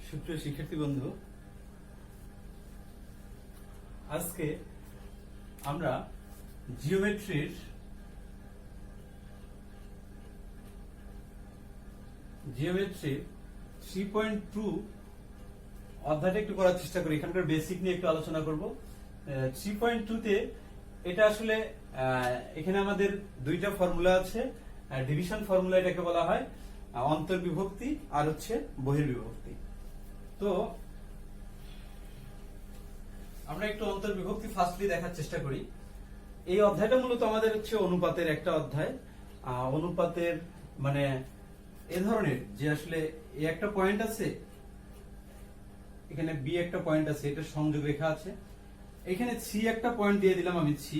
সুপ্রিয় শিক্ষার্থী বন্ধু, আজকে আমরা জিওমেট্রির 3.2 অধ্যায়টা একটু করার চেষ্টা করি। এখানকার বেসিক নিয়ে একটু আলোচনা করব। 3.2 তে এটা আসলে এখানে আমাদের দুইটা ফর্মুলা আছে। ডিভিশন ফর্মুলা এটাকে বলা হয়, অন্তর্বিভক্তি আর হচ্ছে বহির্বিভক্তি। তো আমরা একটু অন্তর্বিভক্তি ফার্স্টলি দেখার চেষ্টা করি। এই অধ্যায়টা মূলত আমাদের হচ্ছে অনুপাতের একটা অধ্যায়। অনুপাতের মানে এ ধরনের যে আসলে এ একটা পয়েন্ট আছে, এখানে বি একটা পয়েন্ট আছে, এটা সংযোগ রেখা আছে, এখানে সি একটা পয়েন্ট দিয়ে দিলাম আমি সি।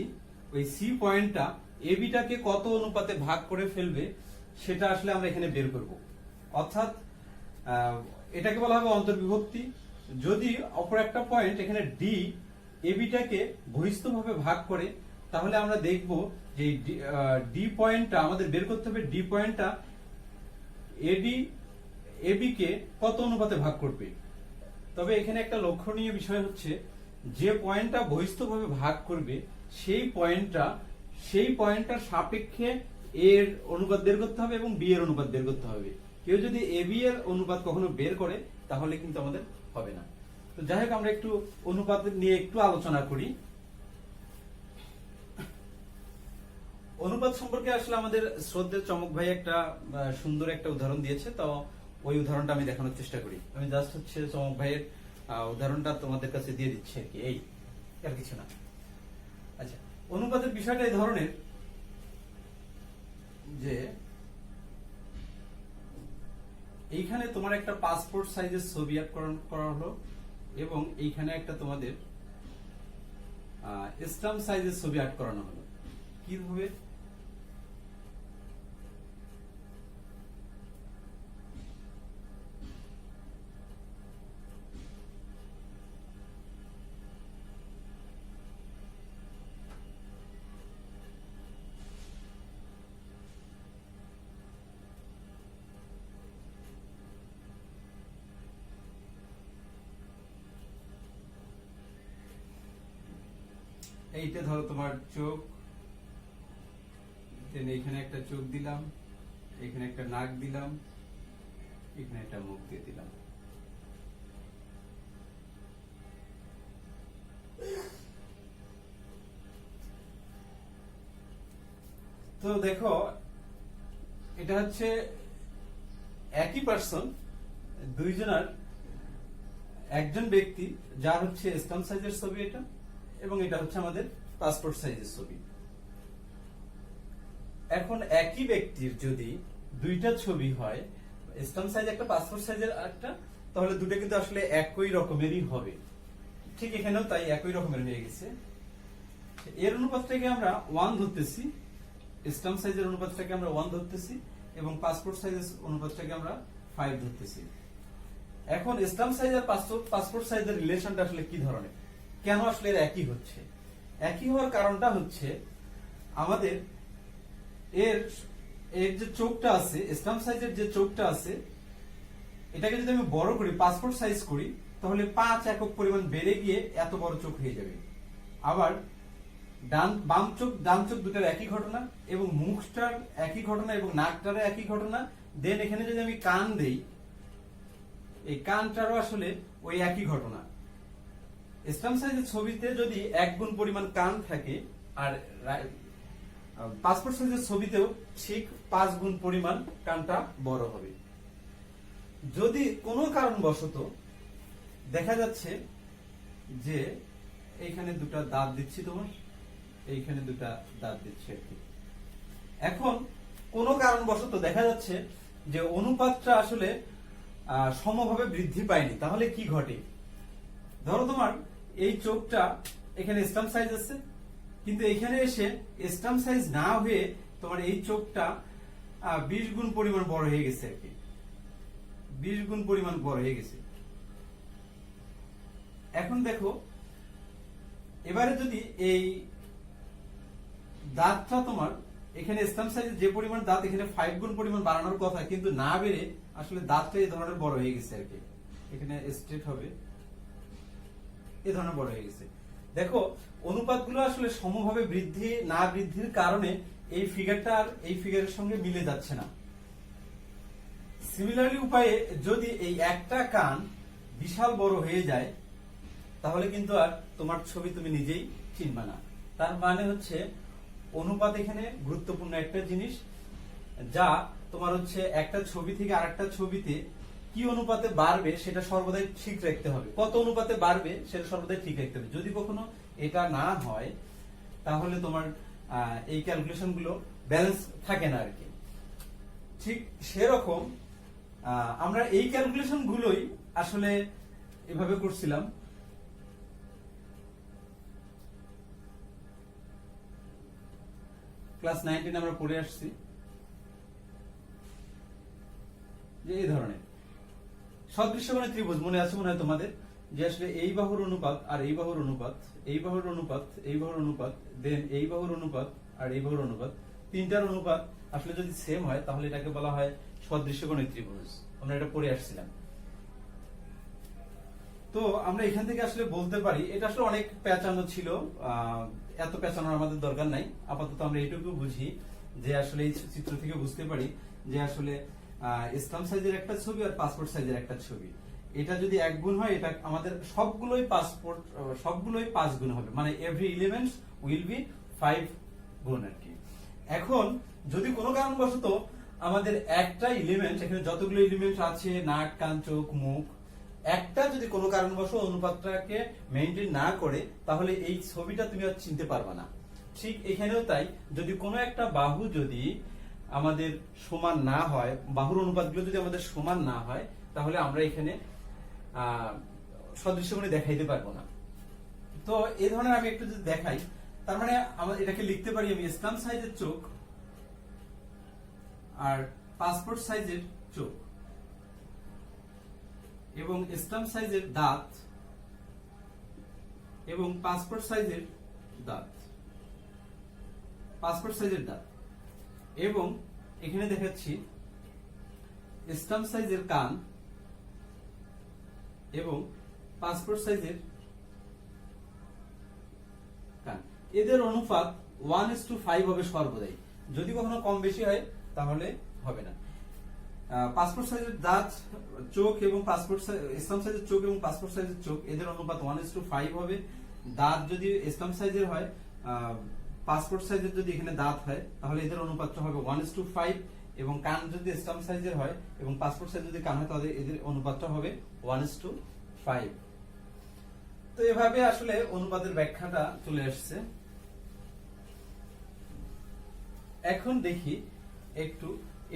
ওই সি পয়েন্টটা এ বিটাকে কত অনুপাতে ভাগ করে ফেলবে সেটা আসলে আমরা এখানে বের করব। অর্থাৎ এটাকে বলা হবে অন্তর্বিভক্তি। যদি অপর একটা পয়েন্ট এখানে ডি এ বিটাকে বহিস্থভাবে ভাগ করে, তাহলে আমরা দেখব যে ডি পয়েন্টটা আমাদের বের করতে হবে, ডি পয়েন্টটা এডি এবি কে কত অনুপাতে ভাগ করবে। তবে এখানে একটা লক্ষণীয় বিষয় হচ্ছে, যে পয়েন্টটা বহিস্থভাবে ভাগ করবে সেই পয়েন্টটার সাপেক্ষে এর অনুপাত বের করতে হবে এবং বি এর অনুপাত বের করতে হবে। কেউ যদি এ বি এর অনুপাত কখনো বের করে তাহলে কিন্তু আমাদের হবে না। তো যাই হোক, আমরা একটু অনুপাত নিয়ে একটু আলোচনা করি। অনুপাত সম্পর্কে আসলে আমাদের শ্রদ্ধেয় চমক ভাই একটা সুন্দর একটা উদাহরণ দিয়েছে, তো ওই উদাহরণটা আমি দেখানোর চেষ্টা করি। আমি জাস্ট হচ্ছে চমক ভাইয়ের উদাহরণটা তোমাদের কাছে দিয়ে দিচ্ছি আর কি, এই আর কিছু না। আচ্ছা, অনুপাতের বিষয়টা এই ধরনের যে এইখানে তোমার একটা পাসপোর্ট সাইজের ছবি আঁক করা হলো এবং এইখানে একটা তোমাদের স্ট্যাম্প সাইজের ছবি আর্ট করানো হলো। কিভাবে? এইটা ধরো তোমার চোখ, এখানে একটা চোখ দিলাম, এখানে একটা নাক দিলাম, এখানে একটা মুখ দিয়ে দিলাম। তো দেখো, এটা হচ্ছে একই পার্সন, দুইজনের, একজন ব্যক্তি যার হচ্ছে স্ট্যাম্প সাইজের ছবি এটা, এবং এটা হচ্ছে আমাদের পাসপোর্ট সাইজের ছবি। এখন একই ব্যক্তির যদি দুইটা ছবি হয়, স্ট্যাম্প সাইজ একটা, পাসপোর্ট সাইজের একটা, তাহলে দুটো কিন্তু আসলে একই রকমেরই হবে। ঠিক এখানেও তাই একই রকমের হয়ে গেছে। এর অনুপাতটাকে আমরা 1 ধরতেছি, স্ট্যাম্প সাইজের অনুপাতটাকে আমরা 1 ধরতেছি এবং পাসপোর্ট সাইজের অনুপাতটাকে আমরা 5 ধরতেছি। এখন স্ট্যাম্প সাইজ আর পাসপোর্ট সাইজের রিলেশনটা আসলে কি ধরনের, কেন আসলে এর একই হচ্ছে? একই হওয়ার কারণটা হচ্ছে, আমাদের এর যে চোখটা আছে, স্ট্যাম্প সাইজের যে চোখটা আছে, এটাকে যদি আমি বড় করি, পাসপোর্ট সাইজ করি, তাহলে 5 একক পরিমাণ বেড়ে গিয়ে এত বড় চোখ হয়ে যাবে। আবার বাম চোখ ডান চোখ দুটার একই ঘটনা, এবং মুখটার একই ঘটনা, এবং নাকটার একই ঘটনা। দেন এখানে যদি আমি কান দেই, এই কানটারও আসলে ওই একই ঘটনা। স্ট্যাম্প সাইজের ছবিতে যদি 1 গুণ পরিমাণ কান থাকে, আর পাসপোর্ট সাইজের ছবিতেও ঠিক 5 গুণ পরিমাণ কানটা বড় হবে। যদি কোনো কারণবশত দেখা যাচ্ছে যে এইখানে দুটা দাঁত দিচ্ছি, তোমার এইখানে দুটা দাঁত দিচ্ছি আর কি, এখন কোনো কারণবশত দেখা যাচ্ছে যে অনুপাতটা আসলে সমভাবে বৃদ্ধি পায়নি, তাহলে কি ঘটে? ধরো তোমার এই চোখটা এখানে স্ট্যাম্প সাইজ আছে, কিন্তু এখানে এসে স্ট্যাম্প সাইজ না হয়ে তোমার এই চোখটা 20 গুণ পরিমাণ বড় হয়ে গেছে আর কি, 20 গুণ পরিমাণ বড় হয়ে গেছে। এখন দেখো, এবারে যদি এই দাঁতটা তোমার এখানে স্ট্যাম্প সাইজের যে পরিমাণ দাঁত, এখানে 5 গুণ পরিমাণ বাড়ানোর কথা, কিন্তু না বেড়ে আসলে দাঁতটা এই ধরনের বড় হয়ে গেছে আর কি। এখানে স্ট্রেট হবে, এই ধরনের বড় হয়ে গেছে। দেখো অনুপাতগুলো আসলে সমভাবে বৃদ্ধির কারণে এই ফিগারটা আর এই ফিগারের সঙ্গে মিলে যাচ্ছে না। সিমিলারলি উপায়ে যদি এই একটা কান বিশাল বড় হয়ে যায় তাহলে কিন্তু আর তোমার ছবি তুমি নিজেই চিনবে না। তার মানে হচ্ছে অনুপাত এখানে গুরুত্বপূর্ণ একটা জিনিস, যা তোমার হচ্ছে একটা ছবি থেকে আরেকটা ছবিতে কি অনুপাতে বাড়বে সেটা সর্বদাই ঠিক রাখতে হবে। কত অনুপাতে বাড়বে সেটা সর্বদাই ঠিক রাখতে হবে। যদি কখনো এটা না হয় তাহলে তোমার এই ক্যালকুলেশন গুলো ব্যালেন্স থাকে না আর কি। ঠিক সেরকম আমরা এই ক্যালকুলেশন গুলোই আসলে এভাবে করছিলাম। ক্লাস 9 আমরা পড়ে আসছি যে এই ধরনের সদৃশ্যকোণের ত্রিভুজ মনে আছে মনে হয় তোমাদের, যে আসলে এই বাহুর অনুপাত আর এই বাহুর অনুপাত, এই বাহুর অনুপাত, এই বাহুর অনুপাত, দেন এই বাহুর অনুপাত আর এই বাহুর অনুপাত, তিনটার অনুপাত আসলে যদি সেম হয় তাহলে এটাকে বলা হয় সদৃশ্যকোণের ত্রিভুজ। আমরা এটা পড়ে আসছিলাম। তো আমরা এখান থেকে আসলে বলতে পারি, এটা আসলে অনেক পেঁচানো ছিল, এত পেঁচানোর আমাদের দরকার নাই। আপাতত আমরা এইটুকু বুঝি যে আসলে এই চিত্র থেকে বুঝতে পারি যে আসলে স্টাম্প সাইজের একটা ছবি আর পাসপোর্ট সাইজের একটা ছবি, এটা যদি 1 গুণ হয় এটা আমাদের সবগুলোই 5 গুণ হবে, মানে এভরি এলিমেন্টস উইল বি 5 গুণ আর কি। এখন যদি কোনো কারণবশত আমাদের একটা এলিমেন্ট, এখানে যতগুলো এলিমেন্ট আছে নাক কান চোখ মুখ, একটা যদি কোনো কারণবশত অনুপাতটাকে মেইনটেইন না করে তাহলে এই ছবিটা তুমি আর চিনতে পারবে না। ঠিক এখানেও তাই, যদি কোনো একটা বাহু যদি আমাদের সমান না হয়, বাহুর অনুপাতগুলো যদি আমাদের সমান না হয় তাহলে আমরা এখানে সদৃশ্যকোণে দেখাইতে পারবো না। তো এই ধরনের আমি একটু যদি দেখাই, তার মানে আমরা এটাকে লিখতে পারি আমি স্টাম্প সাইজের চোখ আর পাসপোর্ট সাইজের চোখ এবং স্টাম্প সাইজের দাঁত এবং পাসপোর্ট সাইজের দাঁত, পাসপোর্ট সাইজের দাঁত, এবং এখানে দেখাচ্ছি স্টাম্প সাইজের কান এবং পাসপোর্ট সাইজের কান। এদের অনুপাত 1:5 হবে সর্বদাই। যদি কখনো কম বেশি হয় তাহলে হবে না। পাসপোর্ট সাইজের দাঁত চোখ এবং পাসপোর্ট স্টাম্প সাইজের চোখ এবং পাসপোর্ট সাইজের চোখ, এদের অনুপাত 1:5 হবে। দাঁত যদি স্টাম্প সাইজের হয়, পাসপোর্ট সাইজের যদি এখানে দাঁত হয় তাহলে এদের অনুপাতটা হবে 1:5, এবং কান যদি স্টাম্প সাইজের হয় এবং পাসপোর্ট সাইজ যদি কান হয় তাহলে এদের অনুপাতটা হবে 1:5। তো এভাবে আসলে অনুপাতের ব্যাখ্যাটা চলে আসছে। এখন দেখি একটু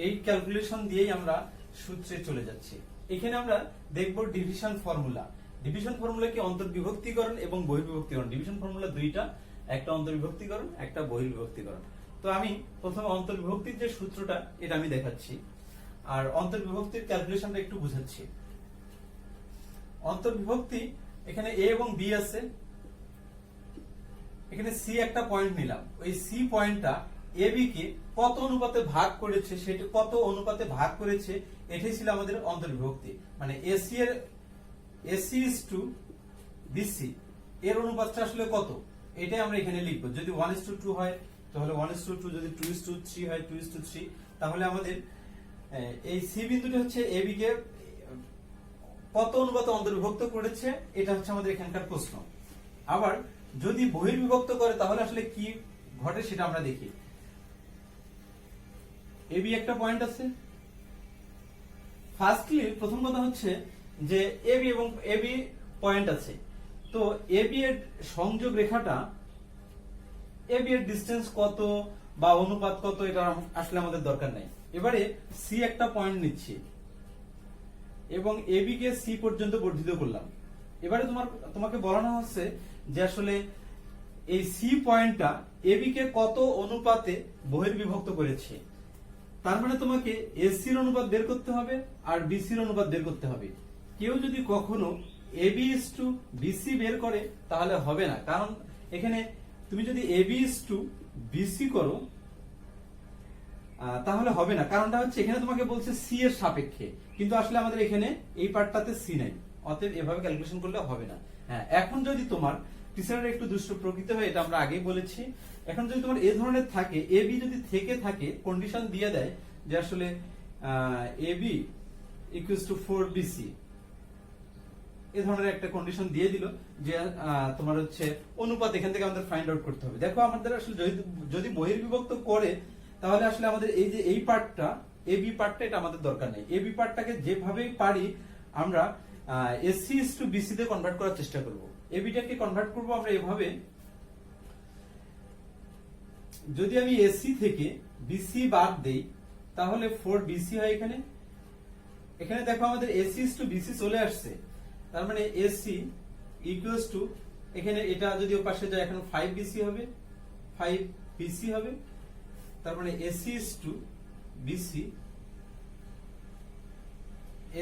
এই ক্যালকুলেশন দিয়েই আমরা সূত্রে চলে যাচ্ছি। এখানে আমরা দেখব ডিভিশন ফর্মুলা। ডিভিশন ফর্মুলা কি অন্তর্বিভক্তিকরণ এবং বহির্বিভক্তিকরণ। ডিভিশন ফর্মুলা দুইটা, একটা অন্তর্বিভক্তিকরণ একটা বহির্বিভক্তিকরণ। তো আমি প্রথমে অন্তর্বিভক্তির যে সূত্রটা এটা আমি দেখাচ্ছি আর অন্তর্বিভক্তির ক্যালকুলেশনটা একটু বুঝাচ্ছি। অন্তর্বিভক্তি, এখানে এ এবং বি আছে, এখানে সি একটা পয়েন্ট নিলাম, ওই সি পয়েন্টটা এ বি কে কত অনুপাতে ভাগ করেছে, সেটা কত অনুপাতে ভাগ করেছে এটাই ছিল আমাদের অন্তর্বিভক্তি। মানে এসি ইজ টু বিসি এর অনুপাতটা আসলে কত এটাই আমরা এখানে লিখবো। যদি 1:2 হয় তাহলে 1:2, যদি 2:3 হয় 2:3, তাহলে আমাদের এই সি বিন্দুটা হচ্ছে এ বি কে কত অনুপাতে অন্তর্বিভক্ত করেছে এটা হচ্ছে আমাদের এখানকার প্রশ্ন। আবার যদি বহির্বিভক্ত করে তাহলে আসলে কি ঘটে সেটা আমরা দেখি। এবি একটা পয়েন্ট আছে। ফার্স্টলি প্রথম কথা হচ্ছে যে এবি এবং এবি পয়েন্ট আছে, তো এবি এর সংযোগ রেখাটা, এবি এর ডিসটেন্স কত বা অনুপাত কত এটা আসলে আমাদের দরকার নাই। এবারে সি একটা পয়েন্ট নিচ্ছি এবং এবি কে সি পর্যন্ত বর্ধিত করলাম। এবারে তোমাকে বলানো হচ্ছে যে আসলে এই সি পয়েন্টটা এবি কে কত অনুপাতে বহির্বিভক্ত করেছে। তার মানে তোমাকে এসির অনুপাত বের করতে হবে আর বিসির অনুপাত বের করতে হবে। কেউ যদি কখনো এবি ইজ টু বিসি বের করে তাহলে হবে না, কারণ এখানে তুমি যদি এবি ইজ টু বিসি করো তাহলে হবে না। কারণটা হচ্ছে এখানে তোমাকে বলছে সি এর সাপেক্ষে, কিন্তু আসলে আমাদের এখানে এই পার্টটাতে সি নাই, অতএব এভাবে ক্যালকুলেশন করলে হবে না। হ্যাঁ, এখন যদি তোমার টিচাররা একটু দুষ্ট প্রকৃতি হয়, এটা আমরা আগেই বলেছি, এখন যদি তোমার এ ধরনের থাকে, এ বি যদি থেকে থাকে, কন্ডিশন দিয়ে দেয় যে আসলে A B equals to 4BC, এই ধরনের একটা কন্ডিশন দিয়ে দিল যে তোমার হচ্ছে অনুপাত এখান থেকে আমাদের ফাইন্ড আউট করতে হবে। দেখো আমাদের আসলে যদি বহির্বিভক্ত করে, তাহলে আসলে আমাদের এই যে এই পার্টটা, এ বি পার্টটা, এটা আমাদের দরকার নেই। এ বি পার্টটাকে যেভাবেই পারি আমরা এসসি ইস টু বিসি তে কনভার্ট করার চেষ্টা করব। এ বিটাকে কনভার্ট করব আমরা এভাবে, যদি আমি এসসি থেকে বিসি বাদ দেই তাহলে 4BC হয় এখানে। এখানে দেখো আমাদের এসসি ইস টু বিসি চলে আসছে, তার মানে এসসি ইকুয়ালস টু, এখানে এটা যদি ওর পাশে যায় এখন 5BC হবে, 5BC হবে, তার মানে SC is to BC,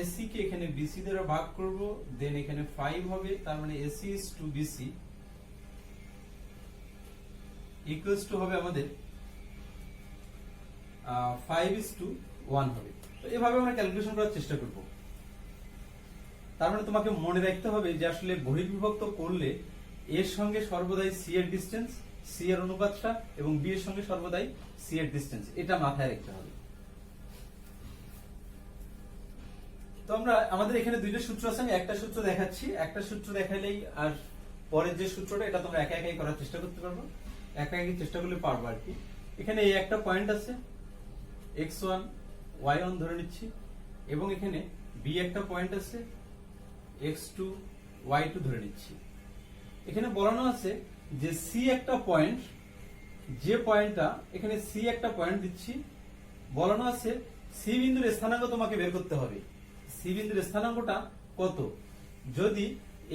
SC কে এখানে বিসি দ্বারা ভাগ করব, দেন এখানে 5 হবে, তার মানে SC is to BC equals to হবে আমাদের 5:1 হবে। তো এভাবে আমরা ক্যালকুলেশন করার চেষ্টা করব। তার মানে তোমাকে মনে রাখতে হবে যে আসলে বহির্বিভক্ত করলে এর সঙ্গে সর্বদাই সি এর ডিসটেন্স, সি এর অনুপাতটা, এবং বি এর সঙ্গে সর্বদাই সি এর ডিসটেন্স, এটা মাথায় রাখতে হবে। তো আমরা আমাদের এখানে দুইটা সূত্র আছে, আমি একটা সূত্র দেখাচ্ছি, একটা সূত্র দেখাইলেই আর পরের যে সূত্রটা এটা তোমরা একা একাই করার চেষ্টা করতে পারবো, একা একাই চেষ্টা করলে পারবো আর কি। এখানে এই একটা পয়েন্ট আছে x1 y1 ধরে নিচ্ছি, এবং এখানে বি একটা পয়েন্ট আছে x2 y2 ধরে নিচ্ছি। এখানে বলানো আছে যে সি একটা পয়েন্ট, যে পয়েন্টটা এখানে সি একটা পয়েন্ট দিচ্ছি, বলানো আছে সি বিন্দুর স্থানাঙ্ক তোমাকে বের করতে হবে। সি বিন্দুর স্থানাঙ্কটা কত? যদি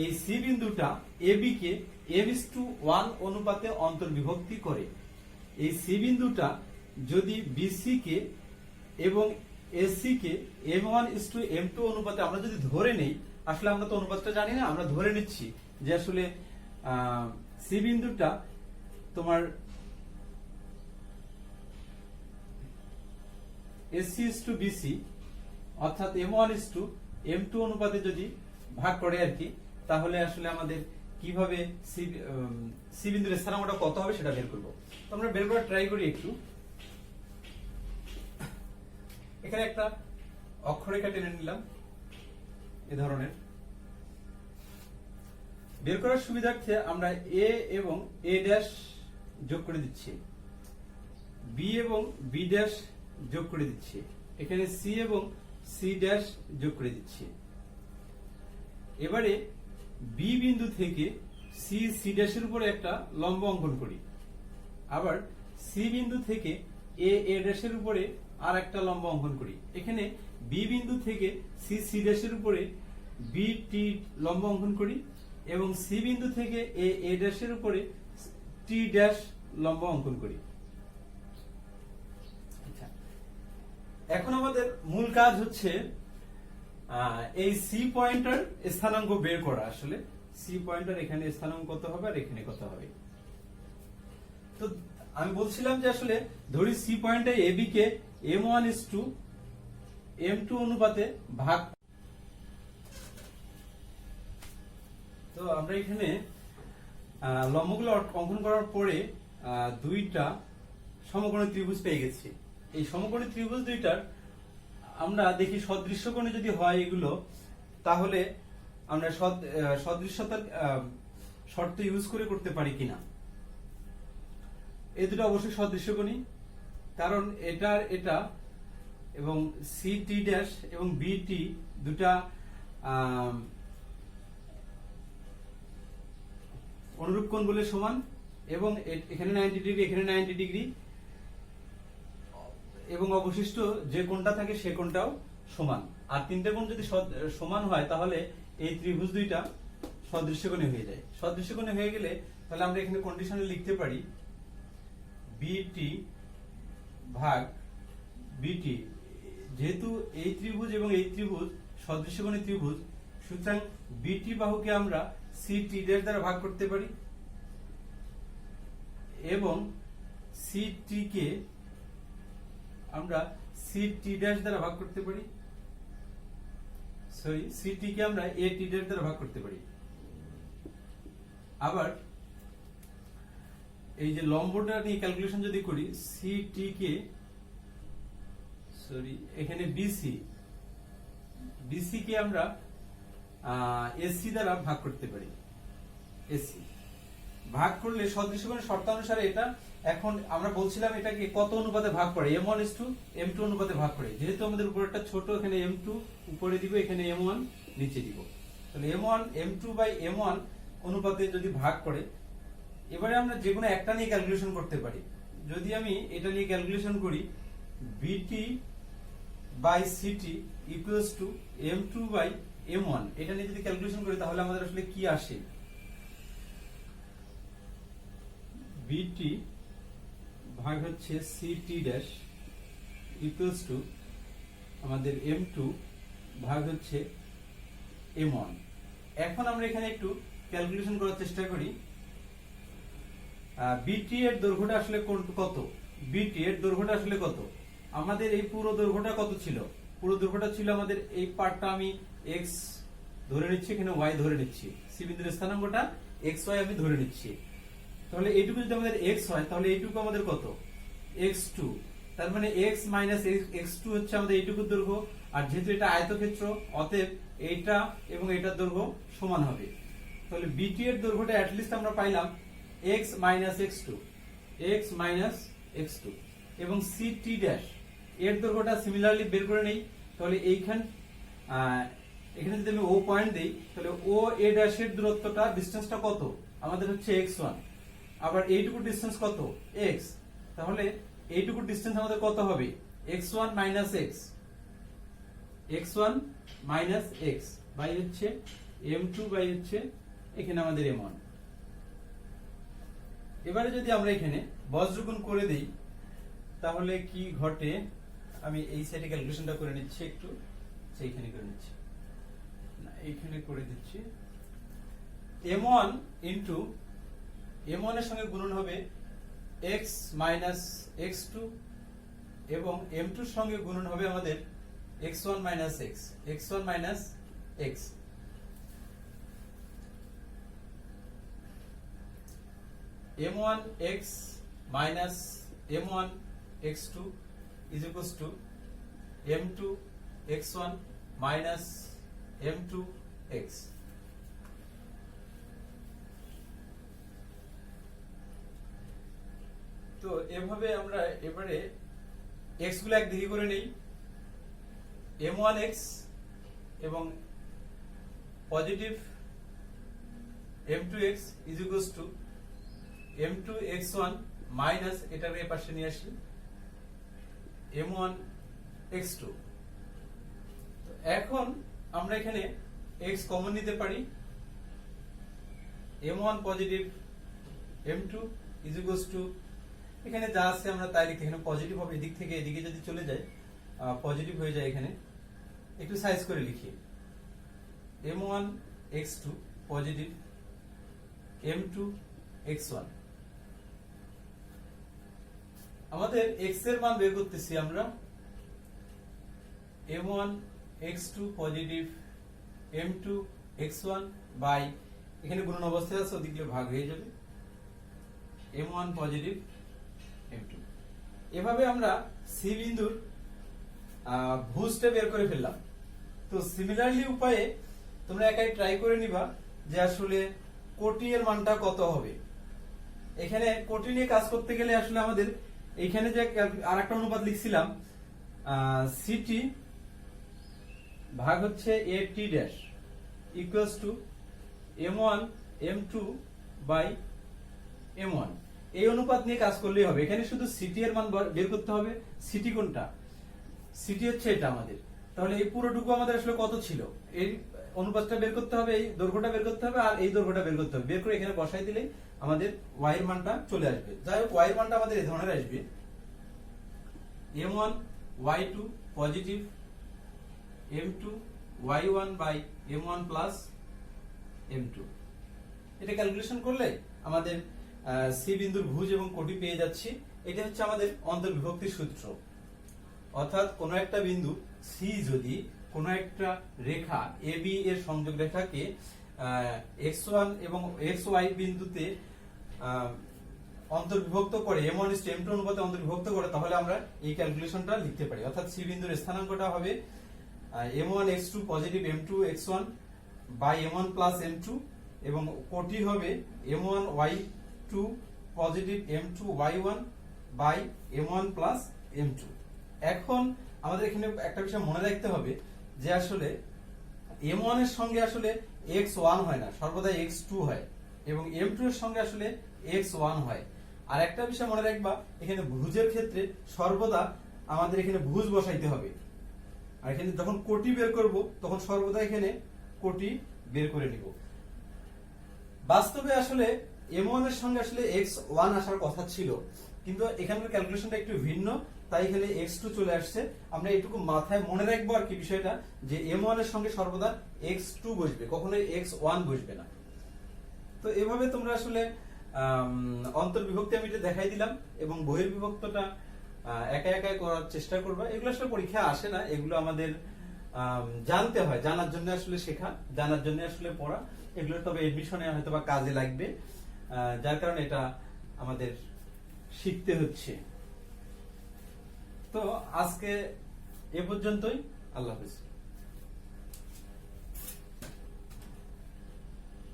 এই সি বিন্দুটা এ বি কে m:1 অনুপাতে অন্তর্বিভক্তি করে, এই সি বিন্দুটা যদি বিসি কে এবং এসি কে m1:m2 অনুপাতে আমরা যদি ধরে নেই, আসলে আমরা তো অনুপাতটা জানি না, আমরা ধরে নিচ্ছি যে আসলে সি বিন্দুটা তোমার এসসি ইস টু বিসি অর্থাৎ m1:m2 অনুপাতে যদি ভাগ করে আর কি, তাহলে আসলে আমাদের কিভাবে সি বিন্দুর স্থানাঙ্কটা কত হবে সেটা বের করব। তো আমরা বের করার ট্রাই করি একটু। এখানে একটা অক্ষরেখা টেনে নিলাম এ ধরনের। বের করার সুবিধার্থে আমরা এ এবং এ ড্যাশ যোগ করে দিচ্ছি, বি এবং বি ড্যাশ যোগ করে দিচ্ছি, এখানে সি এবং সি ড্যাশ যোগ করে দিচ্ছি। এবারে বি বিন্দু থেকে সি সি ড্যাশের উপরে একটা লম্ব অঙ্কন করি, আবার সি বিন্দু থেকে এ এ ড্যাশের উপরে আর একটা লম্ব অঙ্কন করি। এখানে বি বিন্দু থেকে সি সি ড্যাশের উপরে বি টি লম্ব অঙ্কন করি, এবং সি বিন্দু থেকে এ এ ড্যাশের উপরে টি ড্যাশ লম্ব অঙ্কন করি। এখন আমাদের মূল কাজ হচ্ছে এই সি পয়েন্টার স্থানাঙ্ক বের করা। আসলে সি পয়েন্টার এখানে স্থানাঙ্ক কত হবে আর এখানে কত হবে। তো আমি বলছিলাম যে আসলে ধরি সি পয়েন্টে এ বি কে m1:m2 অনুপাতে ভাগ। তো আমরা এখানে লম্বগুলো অঙ্কন করার পরে দুইটা সমকোণী ত্রিভুজ পেয়ে গেছি। এই সমকোণী ত্রিভুজ দুইটার আমরা দেখি সদৃশ্যকোণে যদি হয় এগুলো, তাহলে আমরা সদৃশ্যতার শর্ত ইউজ করে করতে পারি কিনা। এই দুটো অবশ্যই সদৃশ্যকোণী, কারণ এটা এবং সি টি ড্যাশ এবং বি টি দুটা অনুরূপ কোণ বলে সমান, এবং এখানে 90 ডিগ্রি, এখানে 90 ডিগ্রি, এবং অবশিষ্ট যে কোণটা থাকে সে কোণটাও সমান। আর তিনটে কোণ যদি সমান হয় তাহলে এই ত্রিভুজ দুইটা সদৃশ্যকোণী হয়ে যায়। সদৃশ্যকোণী হয়ে গেলে তাহলে আমরা এখানে কন্ডিশনে লিখতে পারি বিটি ভাগ বিটি। যেহেতু এই ত্রিভুজ এবং এই ত্রিভুজ সদৃশ্যকোণী ত্রিভুজ, সুতরাং বিটি বাহুকে আমরা সিটি ড্যাশ দ্বারা ভাগ করতে পারি, এবং সিটি কে আমরা সি টি ড্যাশ দ্বারা ভাগ করতে পারি, সরি সি টি কে আমরা এ টি ড্যাশ দ্বারা ভাগ করতে পারি। আবার এই যে লম্বটা নিয়ে ক্যালকুলেশন যদি করি, সি টি কে সরি এখানে বিসি কে আমরা এসি দ্বারা ভাগ করতে পারি। এসি ভাগ করলে সদৃশকোণের শর্তানুসারে এটা, এখন আমরা বলছিলাম এটাকে কত অনুপাতে ভাগ করে, m1:m2 অনুপাতে ভাগ করে। যেহেতু আমাদের উপরেরটা ছোট, এখানে m2 উপরে দিব, এখানে m1 নিচে দিব, তাহলে m1:m2 অনুপাতে যদি ভাগ করে, এবারে আমরা যে কোনো একটা নিয়ে ক্যালকুলেশন করতে পারি। যদি আমি এটা নিয়ে ক্যালকুলেশন করি, bt/ct = m2/m1, এটা নিয়ে যদি ক্যালকুলেশন করি তাহলে আমাদের আসলে কি আসে, bt ভাগ হচ্ছে ct ড্যাশ ইকুয়ালস টু আমাদের m2 ভাগ হচ্ছে m1। এখন আমরা এখানে একটু ক্যালকুলেশন করার চেষ্টা করি। bt এর দৈর্ঘ্যটা আসলে কত, bt এর দৈর্ঘ্যটা আসলে কত, আমাদের এই পুরো দৈর্ঘ্যটা কত ছিল, পুরো দৈর্ঘ্যটা ছিল আমাদের এই পার্টটা আমি x ধরে নিচ্ছি, এখানে y ধরে নিচ্ছি, সি বিন্দুর স্থানাঙ্কটা xy আমি ধরে নিচ্ছি। তাহলে এইটুকু যদি আমাদের x হয়, তাহলে এইটুকু আমাদের কত, x2, তার মানে x - x2 হচ্ছে আমাদের এইটুকুর দৈর্ঘ্য। আর যেহেতু এটা আয়তক্ষেত্র, অতএব এইটা এবং এটার দৈর্ঘ্য সমান হবে। তাহলে bt এর দৈর্ঘ্যটা অ্যাট লিস্ট আমরা পাইলাম x - x2 এবং ct ড্যাশ এর দৈর্ঘ্যটা সিমিলারলি বের করে নেই। তাহলে এখানে যদি আমি ও পয়েন্ট দেই, তাহলে ও এ ড্যাশের দূরত্বটা, ডিসটেন্সটা কত আমাদের হচ্ছে x1, আবার এইটুকু ডিসটেন্স কত x, তাহলে এইটুকু ডিসটেন্স আমাদের কত হবে x1 - x বাই হচ্ছে m2 বাই হচ্ছে এখানে আমাদের m1। এবারে যদি আমরা এখানে বজ্রগুণ করে দেই তাহলে কি ঘটে, আমি এই সাইডে ক্যালকুলেশনটা করে নিচ্ছি, একটু সেইখানে করে নিচ্ছি, না এইখানে করে দিচ্ছি। m1 ইনটু m1 এর সঙ্গে গুণন হবে x - x2 এবং m2 এর সঙ্গে গুণন হবে আমাদের x1 - x। m1x minus m1x2 is equals to m2x1 minus m2x। তো এভাবে আমরা এবারে x গুলো একদিকে করে নেই, m1x এবং positive m2x is equals to m2x1 minus এটাকে এই পাশে নিয়ে আসি m1x2। এখন আমরা এখানে x কমন নিতে পারি, m1 positive m2 is equals to, এখানে যা আছে আমরা তাই লিখি, এখানে পজিটিভ হবে, এদিক থেকে এদিকে যদি চলে যায় পজিটিভ হয়ে যায়, এখানে একটু সাইজ করে লিখি m1x2 পজিটিভ m2x1। আমাদের x এর মান বের করতেছি আমরা, m1x2 পজিটিভ m2x1 বাই, এখানে গুণন অবস্থায় আছে, ওদিকে ভাগ হয়ে যাবে m1 পজিটিভ m2। এভাবে আমরা সি বিন্দুর ভুজটা বের করে ফেললাম। তো সিমিলারলি উপায়ে তোমরা একাই ট্রাই করে নিবা যে আসলে কোটি এর মানটা কত হবে। এখানে কোটি নিয়ে কাজ করতে গেলে আসলে আমাদের এইখানে যে আরেকটা অনুপাত লিখছিলাম সিটি ভাগ হচ্ছে এ টি dash equals to m1 m2 by m1, এই অনুপাত নিয়ে কাজ করলেই হবে। এখানে শুধু সিটি এর মান বের করতে হবে। সিটি কোনটা, সিটি হচ্ছে এটা আমাদের, তাহলে এই পুরোটুকু আমাদের আসলে কত ছিল, এই অনুপাতটা বের করতে হবে, এই দৈর্ঘ্যটা বের করতে হবে আর এই দৈর্ঘ্যটা বের করতে হবে। বের করে এখানে বসাই দিলেই আমাদের y এর মানটা চলে আসবে। যাই হোক, y এর মানটা আমাদের এই ধরনের আসবে m1 y2 positive m2 y1 by m1 plus m2। এটা ক্যালকুলেশন করলে আমাদের সি বিন্দুর ভুজ এবং কোটি পেয়ে যাচ্ছি। এটা হচ্ছে আমাদের অন্তর্বিভক্তির সূত্র। অর্থাৎ কোন একটা বিন্দু সি যদি কোন একটা রেখা এ বি এর সংযোগ রেখাকে x1 এবং xy বিন্দুতে অন্তর্বিভক্ত করে m1 m2 অনুপাতে অন্তর্বিভক্ত করে, তাহলে আমরা এই ক্যালকুলেশনটা লিখতে পারি। অর্থাৎ সি বিন্দুর স্থানাঙ্কটা হবে m1 x2 positive m2 x1 by m1 plus m2 এবং কোটি হবে m1 y2 positive m2 y1 by m1 plus m2। এখন আমাদের এখানে একটা বিষয় মনে রাখতে হবে যে আসলে m1 এর সঙ্গে আসলে x1 হয় না, সর্বদা x2 হয়, এবং m2 এর সঙ্গে আসলে x1 হয়। আর একটা বিষয় মনে রাখবা, এখানে ভুজের ক্ষেত্রে সর্বদা আমাদের এখানে ভুজ বসাইতে হবে। আর এখানে যখন কোটি বের করব তখন সর্বদা এখানে কোটি বের করে নিব। বাস্তবে আসলে m1 এর সঙ্গে আসলে x1 আসার কথা ছিল, কিন্তু এখানকার ক্যালকুলেশনটা একটু ভিন্ন, তাই এখানে x2 চলে আসছে। আমরা এটুকু মাথায় মনে রাখবো আর কি বিষয়টা, যে m1 এর সঙ্গে সর্বদা x2 বসবে, কখনোই x1 বসবে না। তো এভাবে তোমরা আসলে অন্তর্বিভক্তি আমি এটা দেখাই দিলাম, এবং বহির্বিভক্তটা একা একা করার চেষ্টা করবা। এগুলো আসলে পরীক্ষা আসে না, এগুলো আমাদের জানতে হয়, জানার জন্য আসলে শেখা, জানার জন্য আসলে পড়া। এগুলো তবে এডমিশনে হয়তো বা কাজে লাগবে, যার কারণে এটা আমাদের শিখতে হচ্ছে। তো আজকে এ পর্যন্তই, আল্লাহ হাফেজ।